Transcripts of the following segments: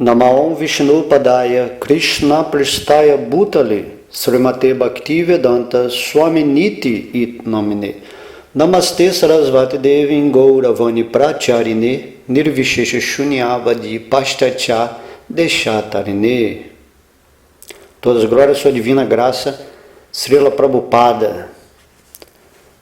Namaon Vishnu Padaya Krishna Pristaya Bhutale Srimate Bhaktivedanta Swaminiti It Nomine Namaste Sarasvati Devi Gauravani Pracharine Nirvishesha Shunyavadi Pastacha Deshatarine. Todas as glórias à sua divina graça, Srila Prabhupada.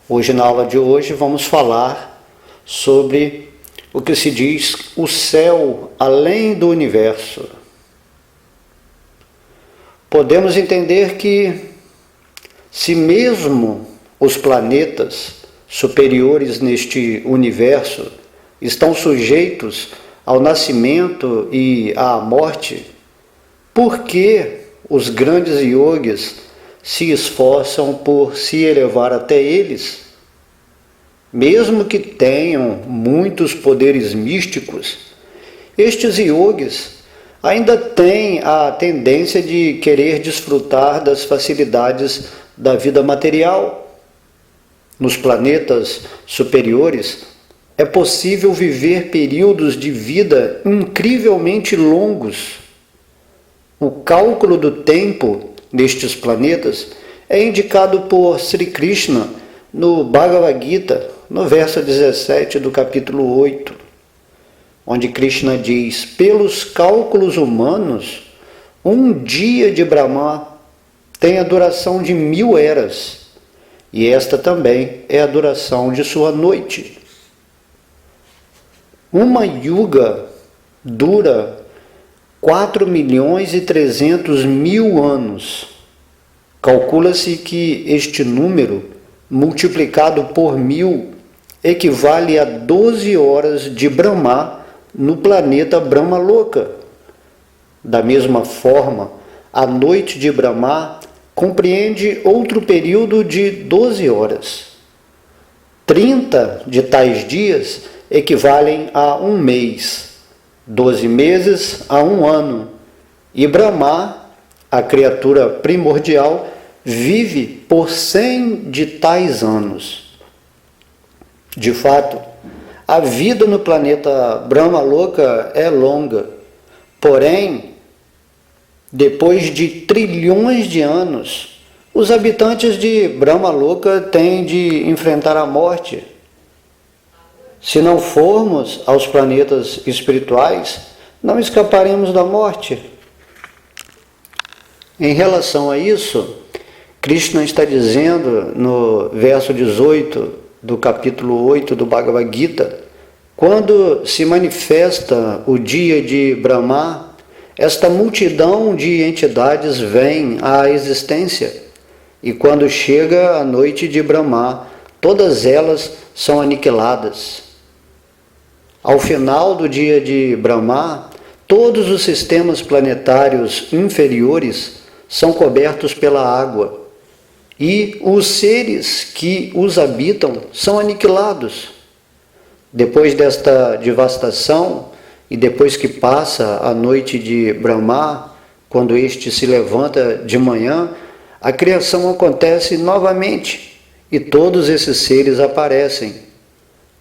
Hoje, na aula de hoje, vamos falar sobre o que se diz o céu além do universo. Podemos entender que, se mesmo os planetas superiores neste universo estão sujeitos ao nascimento e à morte, por que os grandes yogis se esforçam por se elevar até eles? Mesmo que tenham muitos poderes místicos, estes yogis ainda têm a tendência de querer desfrutar das facilidades da vida material. Nos planetas superiores, é possível viver períodos de vida incrivelmente longos. O cálculo do tempo nestes planetas é indicado por Sri Krishna no Bhagavad Gita, no verso 17 do capítulo 8, onde Krishna diz: pelos cálculos humanos, um dia de Brahma tem a duração de 1000 eras, e esta também é a duração de sua noite. Uma yuga dura 4.300.000 anos. Calcula-se que este número, multiplicado por 1000, equivale a 12 horas de Brahma no planeta Brahmaloka. Da mesma forma, a noite de Brahma compreende outro período de 12 horas. 30 de tais dias equivalem a um mês, 12 meses a um ano, e Brahma, a criatura primordial, vive por 100 de tais anos. De fato, a vida no planeta Brahmaloka é longa, porém, depois de trilhões de anos, os habitantes de Brahmaloka têm de enfrentar a morte. Se não formos aos planetas espirituais, não escaparemos da morte. Em relação a isso, Krishna está dizendo no verso 18 do capítulo 8 do Bhagavad Gita: quando se manifesta o dia de Brahma, esta multidão de entidades vem à existência, e quando chega a noite de Brahma, todas elas são aniquiladas. Ao final do dia de Brahma, todos os sistemas planetários inferiores são cobertos pela água, e os seres que os habitam são aniquilados. Depois desta devastação, e depois que passa a noite de Brahma, quando este se levanta de manhã, a criação acontece novamente, e todos esses seres aparecem.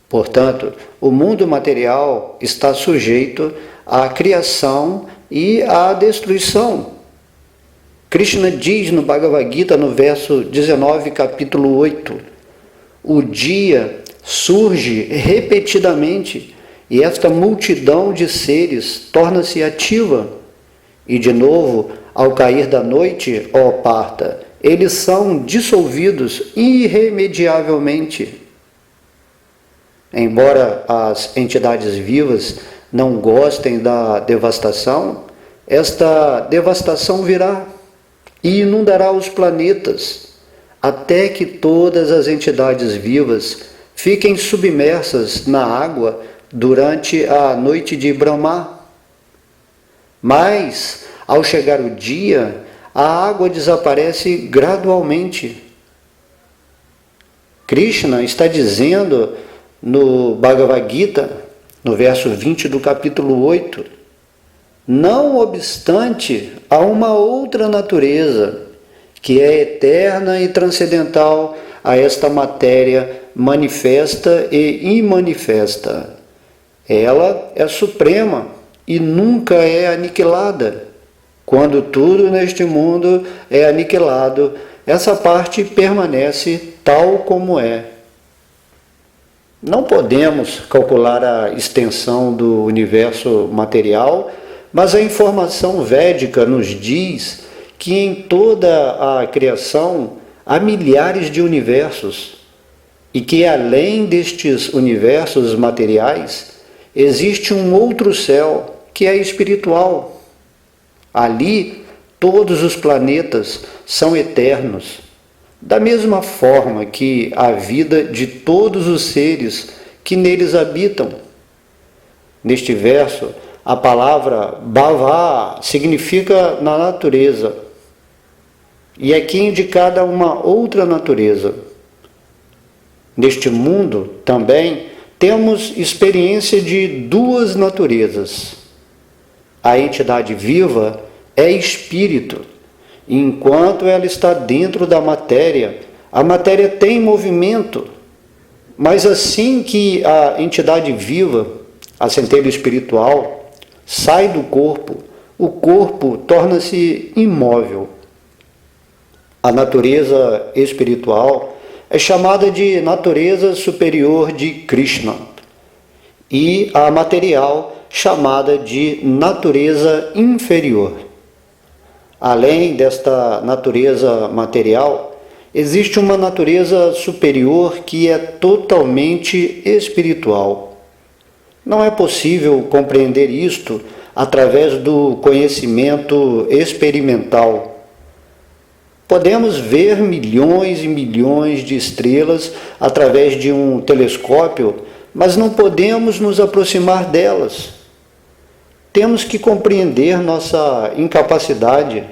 Portanto, o mundo material está sujeito à criação e à destruição. Krishna diz no Bhagavad Gita, no verso 19, capítulo 8, o dia surge repetidamente e esta multidão de seres torna-se ativa. E de novo, ao cair da noite, ó Partha, eles são dissolvidos irremediavelmente. Embora as entidades vivas não gostem da devastação, esta devastação virá e inundará os planetas, até que todas as entidades vivas fiquem submersas na água durante a noite de Brahma. Mas, ao chegar o dia, a água desaparece gradualmente. Krishna está dizendo no Bhagavad Gita, no verso 20 do capítulo 8, não obstante, há uma outra natureza, que é eterna e transcendental a esta matéria manifesta e imanifesta. Ela é suprema e nunca é aniquilada. Quando tudo neste mundo é aniquilado, essa parte permanece tal como é. Não podemos calcular a extensão do universo material, mas a informação védica nos diz que em toda a criação há milhares de universos e que além destes universos materiais existe um outro céu que é espiritual. Ali todos os planetas são eternos, da mesma forma que a vida de todos os seres que neles habitam. Neste verso, a palavra bhava significa na natureza, e aqui é indicada uma outra natureza. Neste mundo também temos experiência de duas naturezas. A entidade viva é espírito. Enquanto ela está dentro da matéria, a matéria tem movimento. Mas assim que a entidade viva, a centelha espiritual, sai do corpo, o corpo torna-se imóvel. A natureza espiritual é chamada de natureza superior de Krishna e a material chamada de natureza inferior. Além desta natureza material, existe uma natureza superior que é totalmente espiritual. Não é possível compreender isto através do conhecimento experimental. Podemos ver milhões e milhões de estrelas através de um telescópio, mas não podemos nos aproximar delas. Temos que compreender nossa incapacidade.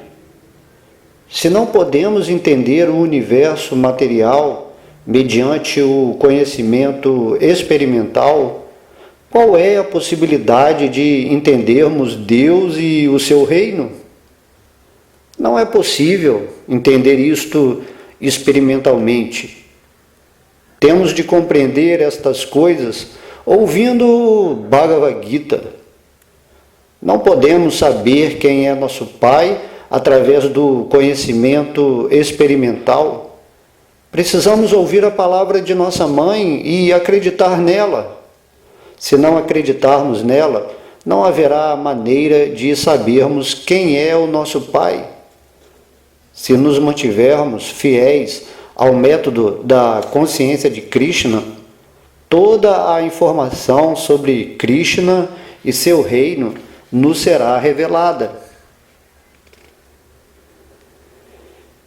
Se não podemos entender o universo material mediante o conhecimento experimental, qual é a possibilidade de entendermos Deus e o seu reino? Não é possível entender isto experimentalmente. Temos de compreender estas coisas ouvindo o Bhagavad Gita. Não podemos saber quem é nosso Pai através do conhecimento experimental. Precisamos ouvir a palavra de nossa mãe e acreditar nela. Se não acreditarmos nela, não haverá maneira de sabermos quem é o nosso Pai. Se nos mantivermos fiéis ao método da consciência de Krishna, toda a informação sobre Krishna e seu reino nos será revelada.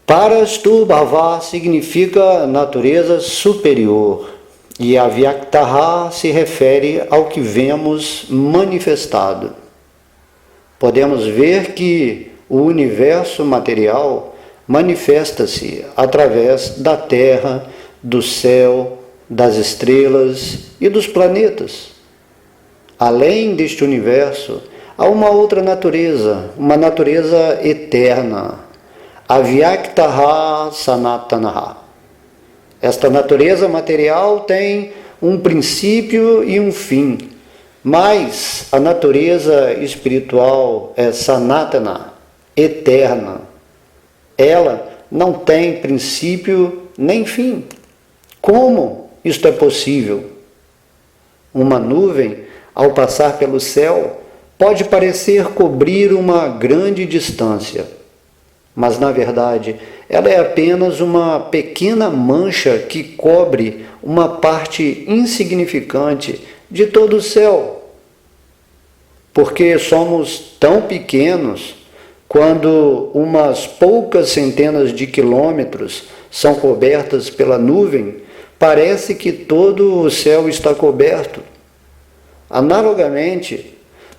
Parastu Bhava significa natureza superior e Avyaktaha se refere ao que vemos manifestado. Podemos ver que o universo material manifesta-se através da terra, do céu, das estrelas e dos planetas. Além deste universo, há uma outra natureza, uma natureza eterna, Avyaktaha Sanatanaha. Esta natureza material tem um princípio e um fim, mas a natureza espiritual é Sanatana, eterna. Ela não tem princípio nem fim. Como isto é possível? Uma nuvem, ao passar pelo céu, pode parecer cobrir uma grande distância, mas na verdade ela é apenas uma pequena mancha que cobre uma parte insignificante de todo o céu. Porque somos tão pequenos, quando umas poucas centenas de quilômetros são cobertas pela nuvem, parece que todo o céu está coberto. Analogamente,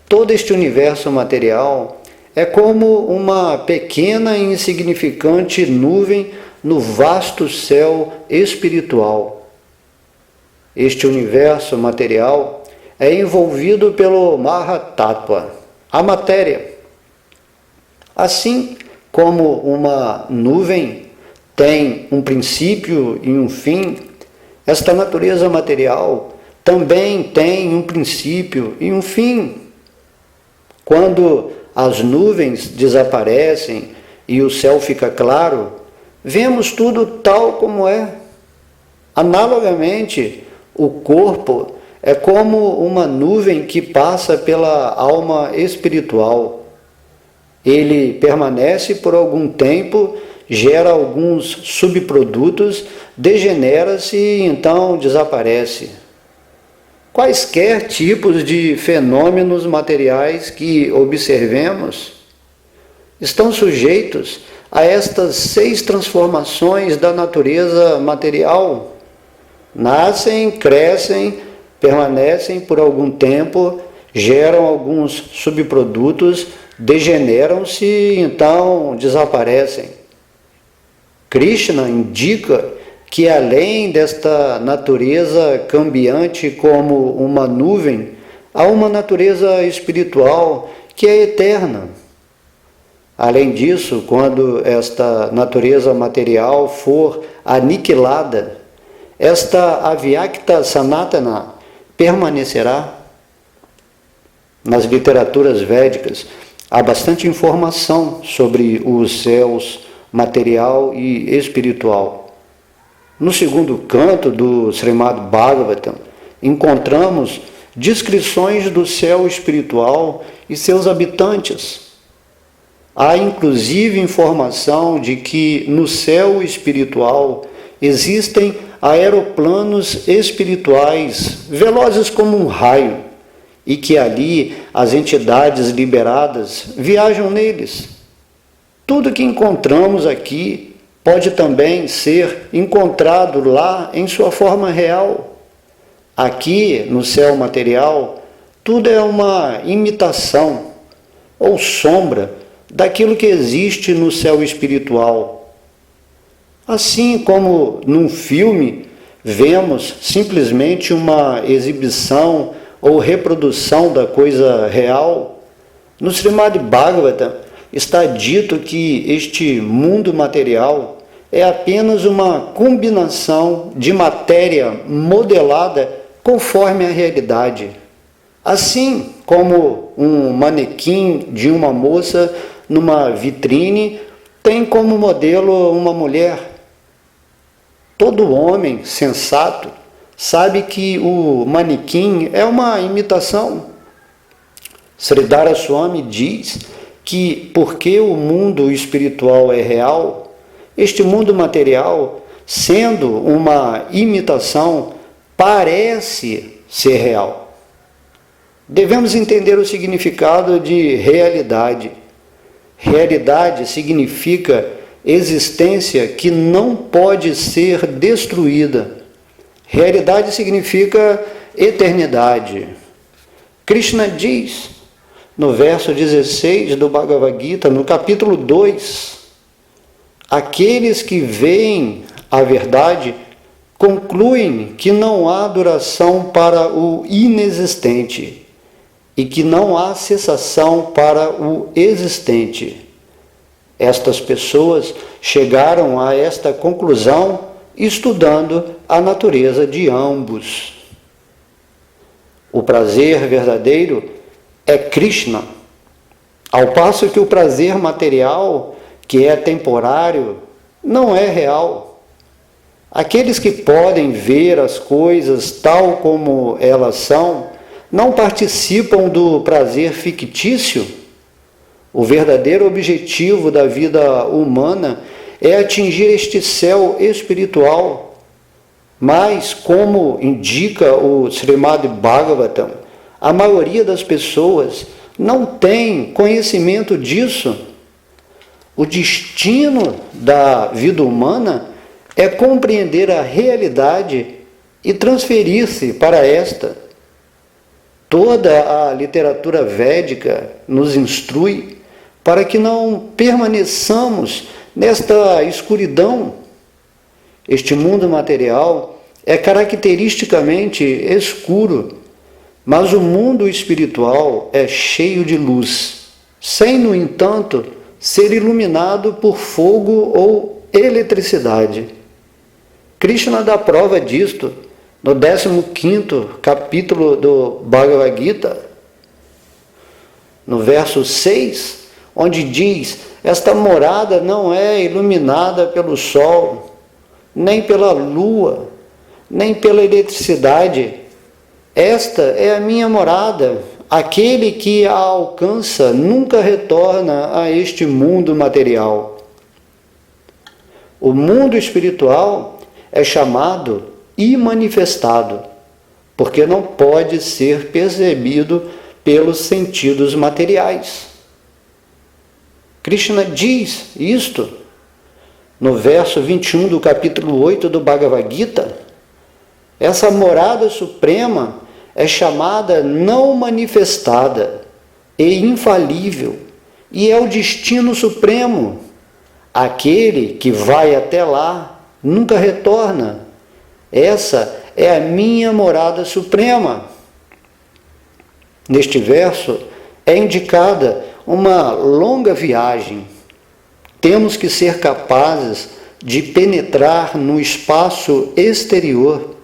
todo este universo material é como uma pequena e insignificante nuvem no vasto céu espiritual. Este universo material é envolvido pelo Mahatattva, a matéria. Assim como uma nuvem tem um princípio e um fim, esta natureza material também tem um princípio e um fim. quando as nuvens desaparecem e o céu fica claro, vemos tudo tal como é. Analogamente, o corpo é como uma nuvem que passa pela alma espiritual. Ele permanece por algum tempo, gera alguns subprodutos, degenera-se e então desaparece. Quaisquer tipos de fenômenos materiais que observemos estão sujeitos a estas 6 transformações da natureza material. Nascem, crescem, permanecem por algum tempo, geram alguns subprodutos, degeneram-se e então desaparecem. Krishna indica que além desta natureza cambiante como uma nuvem, há uma natureza espiritual que é eterna. Além disso, quando esta natureza material for aniquilada, esta avyakta sanatana permanecerá. Nas literaturas védicas há bastante informação sobre os céus material e espiritual. No segundo canto do Srimad Bhagavatam, encontramos descrições do céu espiritual e seus habitantes. Há inclusive informação de que no céu espiritual existem aeroplanos espirituais, velozes como um raio, e que ali as entidades liberadas viajam neles. Tudo que encontramos aqui pode também ser encontrado lá em sua forma real. Aqui, no céu material, tudo é uma imitação ou sombra daquilo que existe no céu espiritual. Assim como num filme vemos simplesmente uma exibição ou reprodução da coisa real, no Srimad Bhagavatam está dito que este mundo material é apenas uma combinação de matéria modelada conforme a realidade. Assim como um manequim de uma moça numa vitrine tem como modelo uma mulher. Todo homem sensato sabe que o manequim é uma imitação. Sridhara Swami diz que porque o mundo espiritual é real, este mundo material, sendo uma imitação, parece ser real. Devemos entender o significado de realidade. Realidade significa existência que não pode ser destruída. Realidade significa eternidade. Krishna diz, no verso 16 do Bhagavad Gita, no capítulo 2, aqueles que veem a verdade concluem que não há duração para o inexistente e que não há cessação para o existente. Estas pessoas chegaram a esta conclusão estudando a natureza de ambos. O prazer verdadeiro é Krishna, ao passo que o prazer material, que é temporário, não é real. Aqueles que podem ver as coisas tal como elas são, não participam do prazer fictício. O verdadeiro objetivo da vida humana é atingir este céu espiritual. Mas, como indica o Srimad Bhagavatam, a maioria das pessoas não tem conhecimento disso. O destino da vida humana é compreender a realidade e transferir-se para esta. Toda a literatura védica nos instrui para que não permaneçamos nesta escuridão. Este mundo material é caracteristicamente escuro, mas o mundo espiritual é cheio de luz, sem, no entanto, ser iluminado por fogo ou eletricidade. Krishna dá prova disto no 15º capítulo do Bhagavad Gita. no verso 6, onde diz: esta morada não é iluminada pelo sol, nem pela lua, nem pela eletricidade. Esta é a minha morada. Aquele que a alcança nunca retorna a este mundo material. O mundo espiritual é chamado imanifestado, porque não pode ser percebido pelos sentidos materiais. Krishna diz isto no verso 21 do capítulo 8 do Bhagavad Gita. Essa morada suprema é chamada não manifestada e infalível, e é o destino supremo. Aquele que vai até lá nunca retorna. Essa é a minha morada suprema. Neste verso é indicada uma longa viagem. Temos que ser capazes de penetrar no espaço exterior,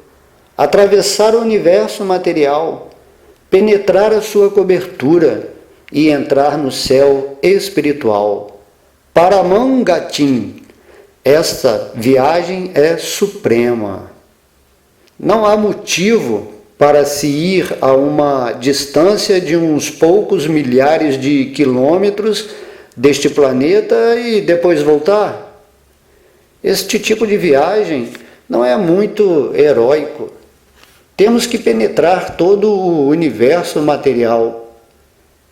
atravessar o universo material, penetrar a sua cobertura e entrar no céu espiritual. Paramangatim, esta viagem é suprema. Não há motivo para se ir a uma distância de uns poucos milhares de quilômetros deste planeta e depois voltar. Este tipo de viagem não é muito heróico. Temos que penetrar todo o universo material.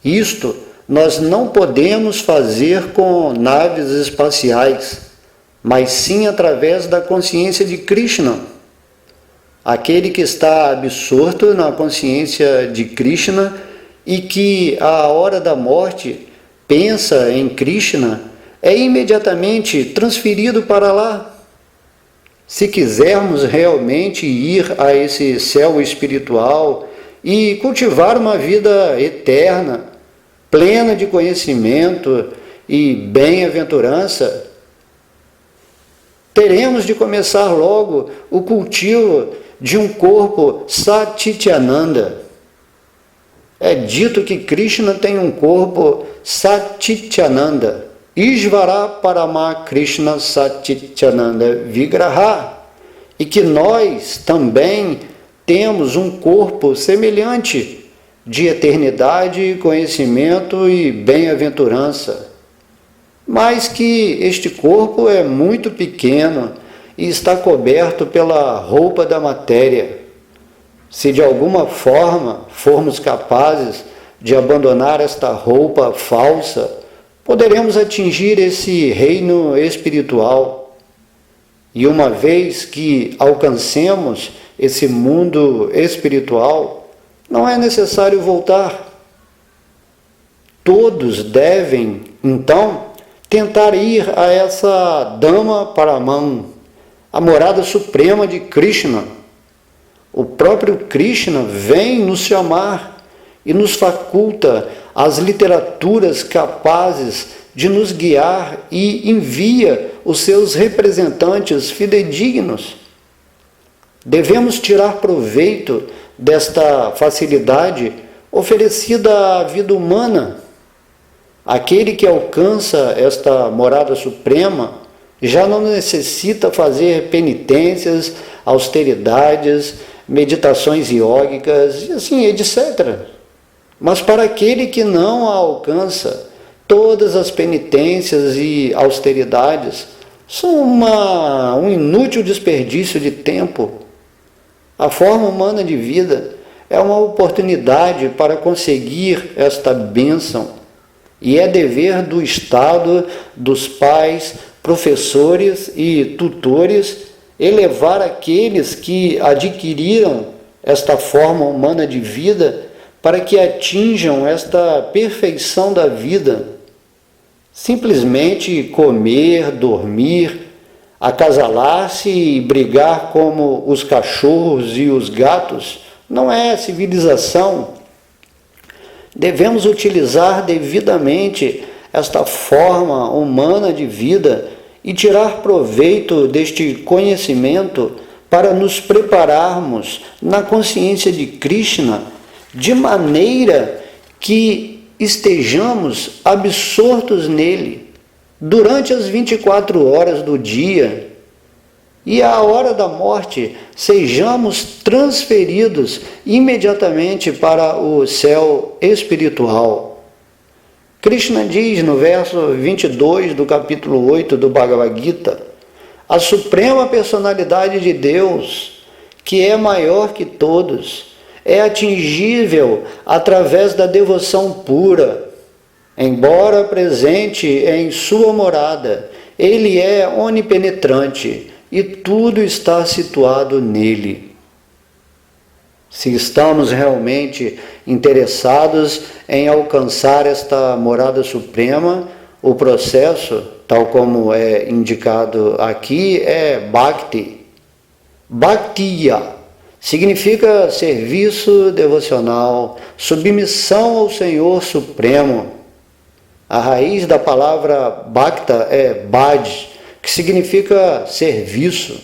Isto nós não podemos fazer com naves espaciais, mas sim através da consciência de Krishna. Aquele que está absorto na consciência de Krishna e que, à hora da morte, pensa em Krishna, é imediatamente transferido para lá. Se quisermos realmente ir a esse céu espiritual e cultivar uma vida eterna, plena de conhecimento e bem-aventurança, teremos de começar logo o cultivo de um corpo Satityananda. É dito que Krishna tem um corpo Satityananda. Ishvara Parama Krishna Satityananda Vigraha. E que nós também temos um corpo semelhante de eternidade, conhecimento e bem-aventurança. Mas que este corpo é muito pequeno e está coberto pela roupa da matéria. Se de alguma forma formos capazes de abandonar esta roupa falsa, poderemos atingir esse reino espiritual. E uma vez que alcancemos esse mundo espiritual, não é necessário voltar. Todos devem, então, tentar ir a essa Dhamma Paraman, a morada suprema de Krishna. O próprio Krishna vem nos chamar e nos faculta as literaturas capazes de nos guiar e envia os seus representantes fidedignos. Devemos tirar proveito desta facilidade oferecida à vida humana. Aquele que alcança esta morada suprema já não necessita fazer penitências, austeridades, meditações iógicas e assim, etc. Mas para aquele que não a alcança, todas as penitências e austeridades são um inútil desperdício de tempo. A forma humana de vida é uma oportunidade para conseguir esta bênção, e é dever do Estado, dos pais, professores e tutores elevar aqueles que adquiriram esta forma humana de vida para que atinjam esta perfeição da vida. Simplesmente comer, dormir, acasalar-se e brigar como os cachorros e os gatos não é civilização. Devemos utilizar devidamente esta forma humana de vida e tirar proveito deste conhecimento para nos prepararmos na consciência de Krishna, de maneira que estejamos absortos nele durante as 24 horas do dia e à hora da morte sejamos transferidos imediatamente para o céu espiritual. Krishna diz no verso 22 do capítulo 8 do Bhagavad Gita: a suprema personalidade de Deus, que é maior que todos, é atingível através da devoção pura. Embora presente em sua morada, ele é onipenetrante e tudo está situado nele. Se estamos realmente interessados em alcançar esta morada suprema, o processo, tal como é indicado aqui, é Bhakti. Bhaktiya significa serviço devocional, submissão ao Senhor Supremo. A raiz da palavra Bhakta é Bhaj, que significa serviço.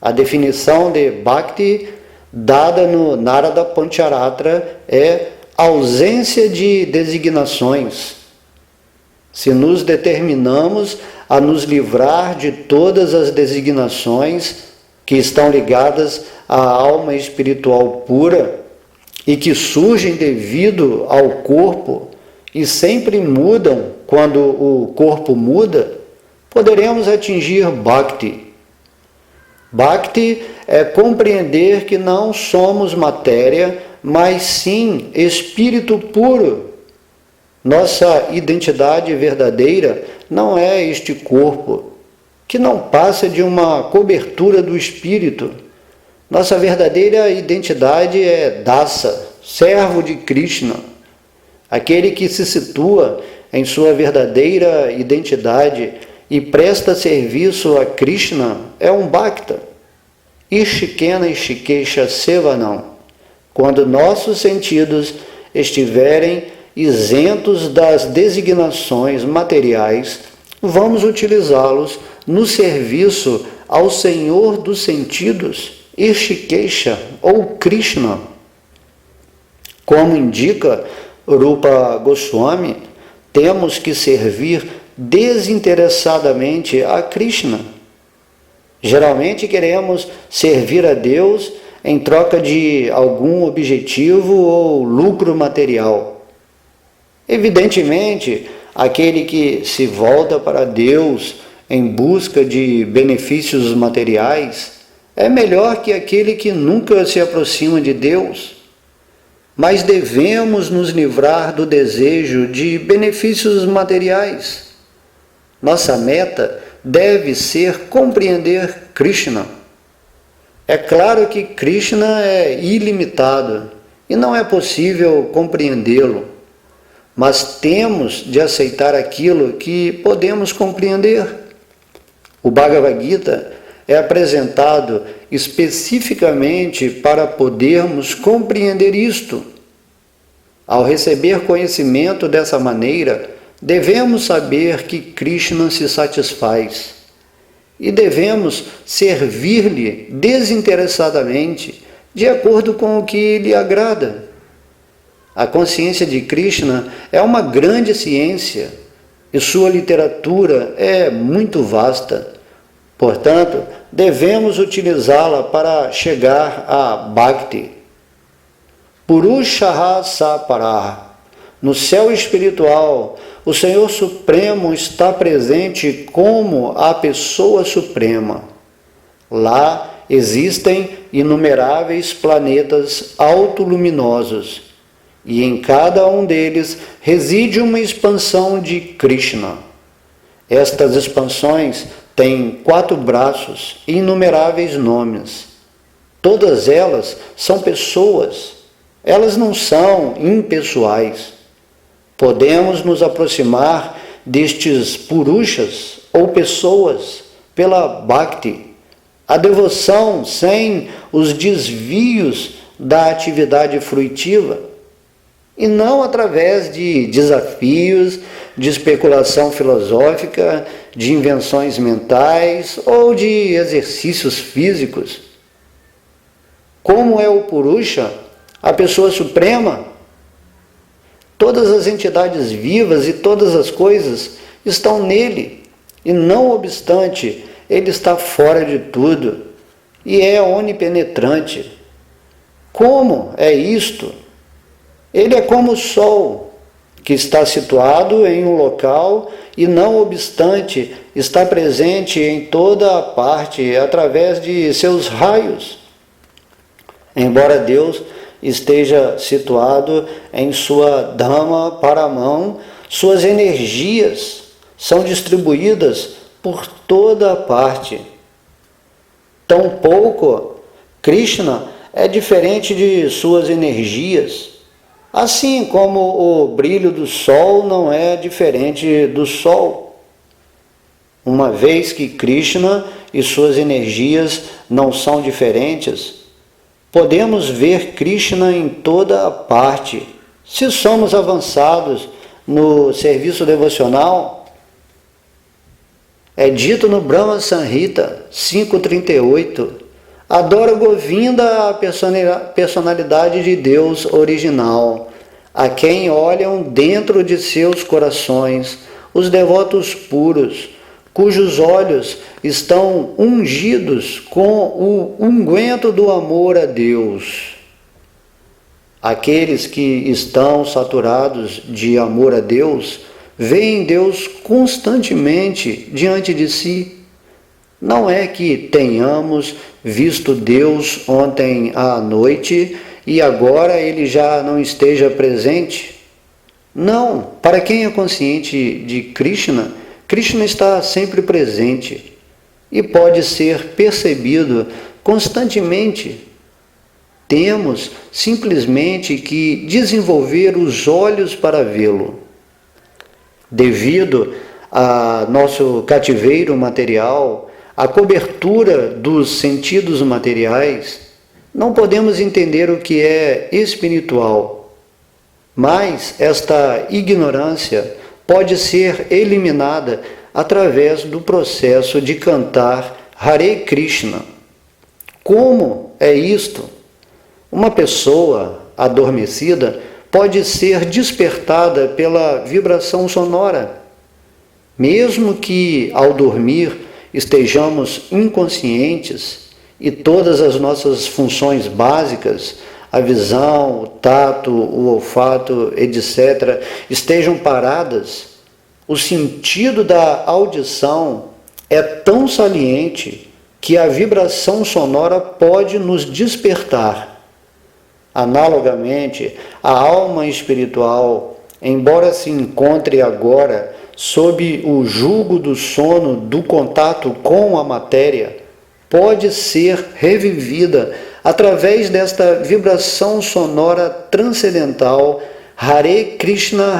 A definição de Bhakti, dada no Narada Pancharatra, é ausência de designações. Se nos determinamos a nos livrar de todas as designações que estão ligadas à alma espiritual pura e que surgem devido ao corpo e sempre mudam quando o corpo muda, poderemos atingir Bhakti. Bhakti é compreender que não somos matéria, mas sim espírito puro. Nossa identidade verdadeira não é este corpo, que não passa de uma cobertura do espírito. Nossa verdadeira identidade é Dasa, servo de Krishna. Aquele que se situa em sua verdadeira identidade e presta serviço a Krishna é um Bhakta. Ishikena Ishikesha Sevanam. Quando nossos sentidos estiverem isentos das designações materiais, vamos utilizá-los no serviço ao Senhor dos sentidos, Ishikesha ou Krishna. Como indica Rupa Goswami, temos que servir desinteressadamente a Krishna. Geralmente queremos servir a Deus em troca de algum objetivo ou lucro material. Evidentemente, aquele que se volta para Deus em busca de benefícios materiais é melhor que aquele que nunca se aproxima de Deus. Mas devemos nos livrar do desejo de benefícios materiais. Nossa meta deve ser compreender Krishna. É claro que Krishna é ilimitado e não é possível compreendê-lo, mas temos de aceitar aquilo que podemos compreender. O Bhagavad Gita é apresentado especificamente para podermos compreender isto. Ao receber conhecimento dessa maneira, devemos saber que Krishna se satisfaz e devemos servir-lhe desinteressadamente, de acordo com o que lhe agrada. A consciência de Krishna é uma grande ciência e sua literatura é muito vasta. Portanto, devemos utilizá-la para chegar a Bhakti. Purushaha Saparaha. No céu espiritual, o Senhor Supremo está presente como a Pessoa Suprema. Lá existem inumeráveis planetas autoluminosos, e em cada um deles reside uma expansão de Krishna. Estas expansões têm 4 braços e inumeráveis nomes. Todas elas são pessoas, elas não são impessoais. Podemos nos aproximar destes purushas ou pessoas pela Bhakti, a devoção sem os desvios da atividade fruitiva, e não através de desafios, de especulação filosófica, de invenções mentais ou de exercícios físicos. Como é o Purusha, a pessoa suprema? Todas as entidades vivas e todas as coisas estão nele, e não obstante, ele está fora de tudo e é onipenetrante. Como é isto? Ele é como o sol, que está situado em um local e, não obstante, está presente em toda a parte através de seus raios. Embora Deus esteja situado em sua Dhamma Paramão, suas energias são distribuídas por toda a parte. Tampouco Krishna é diferente de suas energias, assim como o brilho do sol não é diferente do sol. Uma vez que Krishna e suas energias não são diferentes, podemos ver Krishna em toda a parte. Se somos avançados no serviço devocional, é dito no Brahma Samhita 5.38, adora Govinda, a personalidade de Deus original, a quem olham dentro de seus corações os devotos puros, cujos olhos estão ungidos com o unguento do amor a Deus. Aqueles que estão saturados de amor a Deus veem Deus constantemente diante de si. Não é que tenhamos visto Deus ontem à noite e agora ele já não esteja presente. Não, para quem é consciente de Krishna, Krishna está sempre presente e pode ser percebido constantemente. Temos simplesmente que desenvolver os olhos para vê-lo. Devido a nosso cativeiro material, a cobertura dos sentidos materiais, não podemos entender o que é espiritual. Mas esta ignorância pode ser eliminada através do processo de cantar Hare Krishna. Como é isto? Uma pessoa adormecida pode ser despertada pela vibração sonora. Mesmo que ao dormir estejamos inconscientes e todas as nossas funções básicas, a visão, o tato, o olfato, etc., estejam paradas, o sentido da audição é tão saliente que a vibração sonora pode nos despertar. Analogamente, a alma espiritual, embora se encontre agora sob o jugo do sono do contato com a matéria, pode ser revivida através desta vibração sonora transcendental Hare Krishna,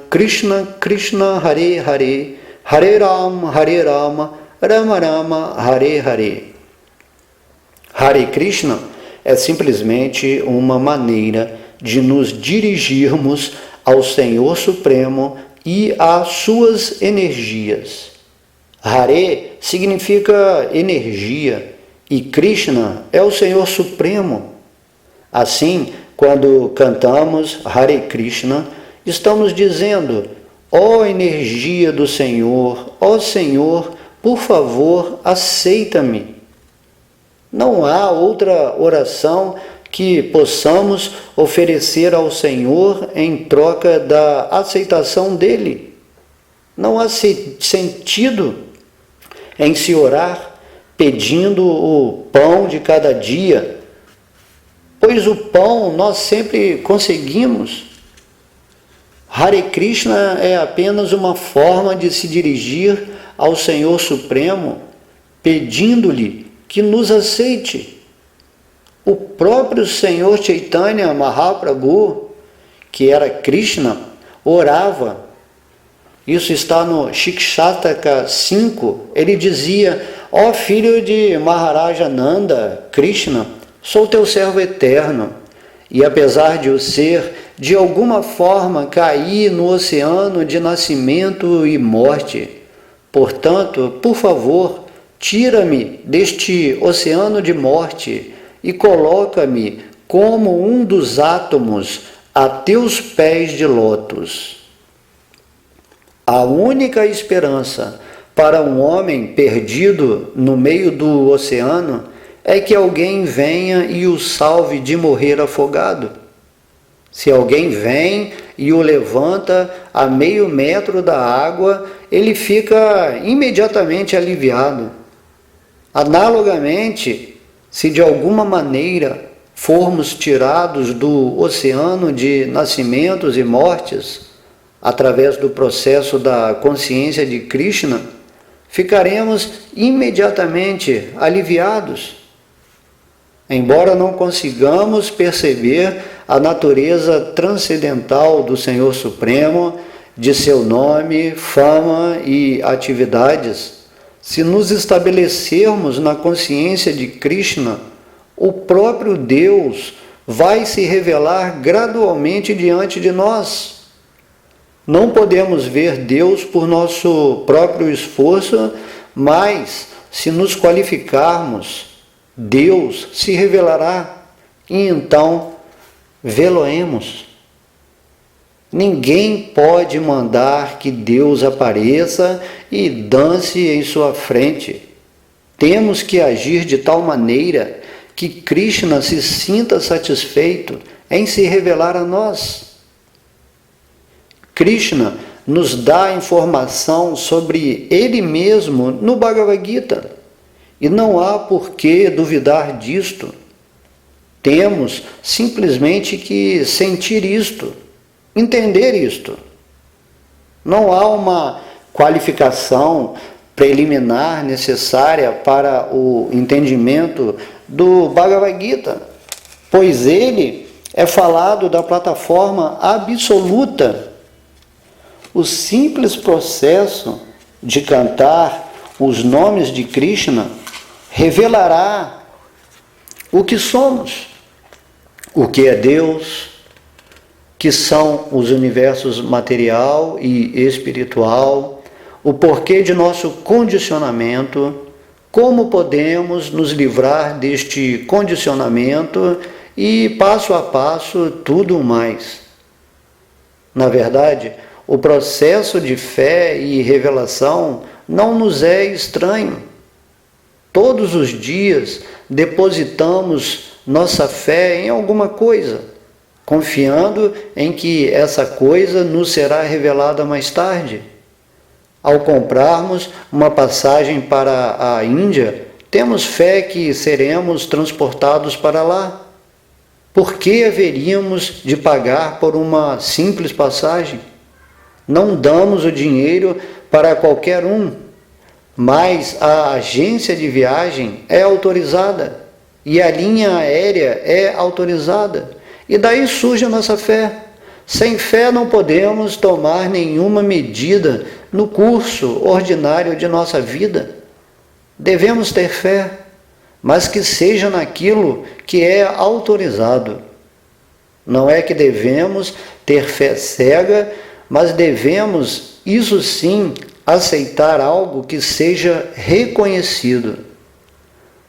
Krishna Krishna, Hare Hare, Hare Rama, Rama Rama, Hare Hare. Hare Krishna é simplesmente uma maneira de nos dirigirmos ao Senhor Supremo e às suas energias. Hare significa energia e Krishna é o Senhor Supremo. Assim, quando cantamos Hare Krishna, estamos dizendo: ó energia do Senhor, ó Senhor, por favor, aceita-me. Não há outra oração que possamos oferecer ao Senhor em troca da aceitação dele. Não há sentido em se orar pedindo o pão de cada dia, pois o pão nós sempre conseguimos. Hare Krishna é apenas uma forma de se dirigir ao Senhor Supremo, pedindo-lhe que nos aceite. O próprio Senhor Chaitanya Mahaprabhu, que era Krishna, orava. Isso está no Shikshastaka 5. Ele dizia: ó filho de Maharaja Nanda, Krishna, sou teu servo eterno. E apesar de eu ser, de alguma forma caí no oceano de nascimento e morte. Portanto, por favor, tira-me deste oceano de morte e coloca-me como um dos átomos a teus pés de lótus. A única esperança para um homem perdido no meio do oceano é que alguém venha e o salve de morrer afogado. Se alguém vem e o levanta a meio metro da água, ele fica imediatamente aliviado. Analogamente, se de alguma maneira formos tirados do oceano de nascimentos e mortes, através do processo da consciência de Krishna, ficaremos imediatamente aliviados. Embora não consigamos perceber a natureza transcendental do Senhor Supremo, de seu nome, fama e atividades, se nos estabelecermos na consciência de Krishna, o próprio Deus vai se revelar gradualmente diante de nós. Não podemos ver Deus por nosso próprio esforço, mas se nos qualificarmos, Deus se revelará e então vê-lo-emos. Ninguém pode mandar que Deus apareça e dance em sua frente. Temos que agir de tal maneira que Krishna se sinta satisfeito em se revelar a nós. Krishna nos dá informação sobre Ele mesmo no Bhagavad Gita, e não há por que duvidar disto. Temos simplesmente que sentir isto, entender isto. Não há uma qualificação preliminar necessária para o entendimento do Bhagavad Gita, pois ele é falado da plataforma absoluta. O simples processo de cantar os nomes de Krishna revelará o que somos, o que é Deus, que são os universos material e espiritual, o porquê de nosso condicionamento, como podemos nos livrar deste condicionamento e, passo a passo, tudo mais. Na verdade, o processo de fé e revelação não nos é estranho. Todos os dias depositamos nossa fé em alguma coisa, confiando em que essa coisa nos será revelada mais tarde. Ao comprarmos uma passagem para a Índia, temos fé que seremos transportados para lá. Por que haveríamos de pagar por uma simples passagem? Não damos o dinheiro para qualquer um, mas a agência de viagem é autorizada e a linha aérea é autorizada. E daí surge a nossa fé. Sem fé não podemos tomar nenhuma medida no curso ordinário de nossa vida. Devemos ter fé, mas que seja naquilo que é autorizado. Não é que devemos ter fé cega, mas devemos, isso sim, aceitar algo que seja reconhecido.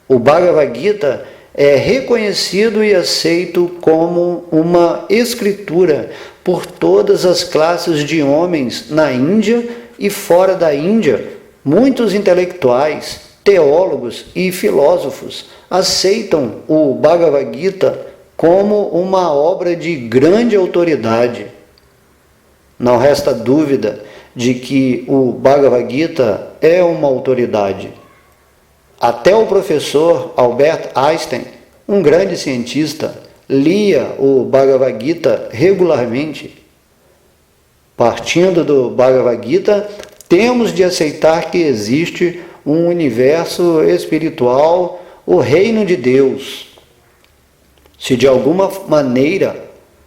O Bhagavad Gita é reconhecido e aceito como uma escritura por todas as classes de homens na Índia e fora da Índia. Muitos intelectuais, teólogos e filósofos aceitam o Bhagavad Gita como uma obra de grande autoridade. Não resta dúvida de que o Bhagavad Gita é uma autoridade. Até o professor Albert Einstein, um grande cientista, lia o Bhagavad Gita regularmente. Partindo do Bhagavad Gita, temos de aceitar que existe um universo espiritual, o reino de Deus. Se de alguma maneira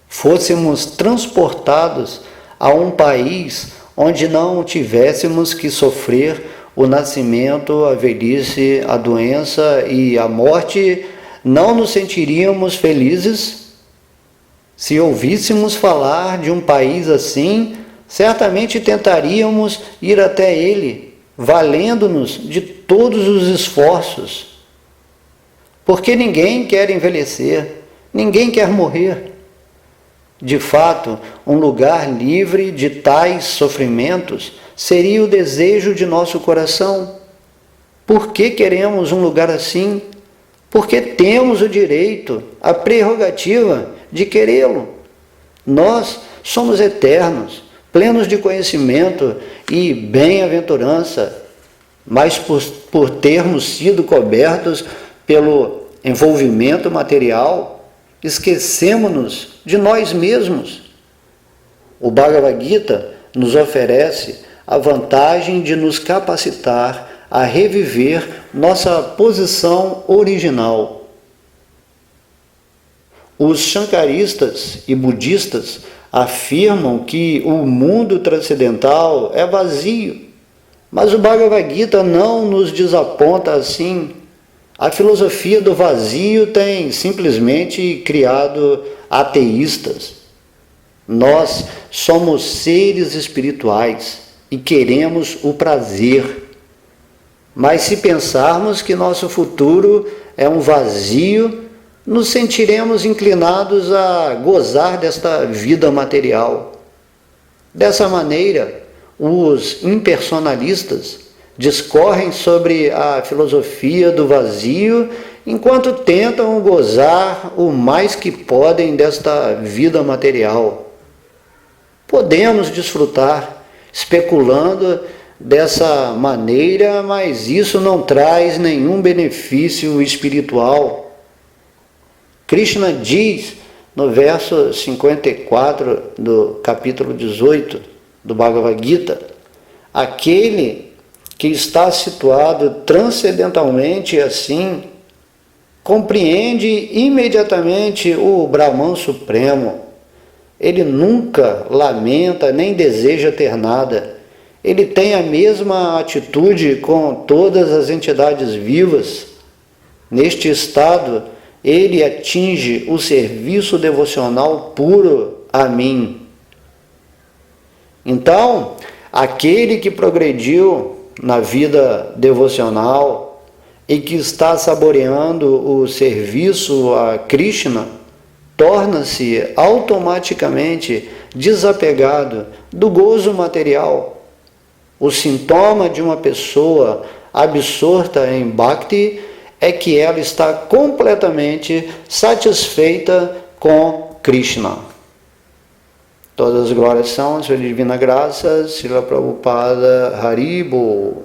fôssemos transportados a um país onde não tivéssemos que sofrer o nascimento, a velhice, a doença e a morte, não nos sentiríamos felizes? Se ouvíssemos falar de um país assim, certamente tentaríamos ir até ele, valendo-nos de todos os esforços. Porque ninguém quer envelhecer, ninguém quer morrer. De fato, um lugar livre de tais sofrimentos seria o desejo de nosso coração. Por que queremos um lugar assim? Porque temos o direito, a prerrogativa de querê-lo. Nós somos eternos, plenos de conhecimento e bem-aventurança, mas por termos sido cobertos pelo envolvimento material, esquecemos-nos de nós mesmos. O Bhagavad Gita nos oferece a vantagem de nos capacitar a reviver nossa posição original. Os shankaristas e budistas afirmam que o mundo transcendental é vazio, mas o Bhagavad Gita não nos desaponta assim. A filosofia do vazio tem simplesmente criado ateístas. Nós somos seres espirituais e queremos o prazer. Mas se pensarmos que nosso futuro é um vazio, nos sentiremos inclinados a gozar desta vida material. Dessa maneira, os impersonalistas discorrem sobre a filosofia do vazio enquanto tentam gozar o mais que podem desta vida material. Podemos desfrutar especulando dessa maneira, mas isso não traz nenhum benefício espiritual. Krishna diz no verso 54 do capítulo 18 do Bhagavad Gita: aquele que está situado transcendentalmente assim, compreende imediatamente o Brahman Supremo. Ele nunca lamenta nem deseja ter nada. Ele tem a mesma atitude com todas as entidades vivas. Neste estado, ele atinge o serviço devocional puro a mim. Então, aquele que progrediu na vida devocional e que está saboreando o serviço a Krishna, torna-se automaticamente desapegado do gozo material. O sintoma de uma pessoa absorta em Bhakti é que ela está completamente satisfeita com Krishna. Todas as glórias são a sua divina graça, Srila Prabhupada Haribo.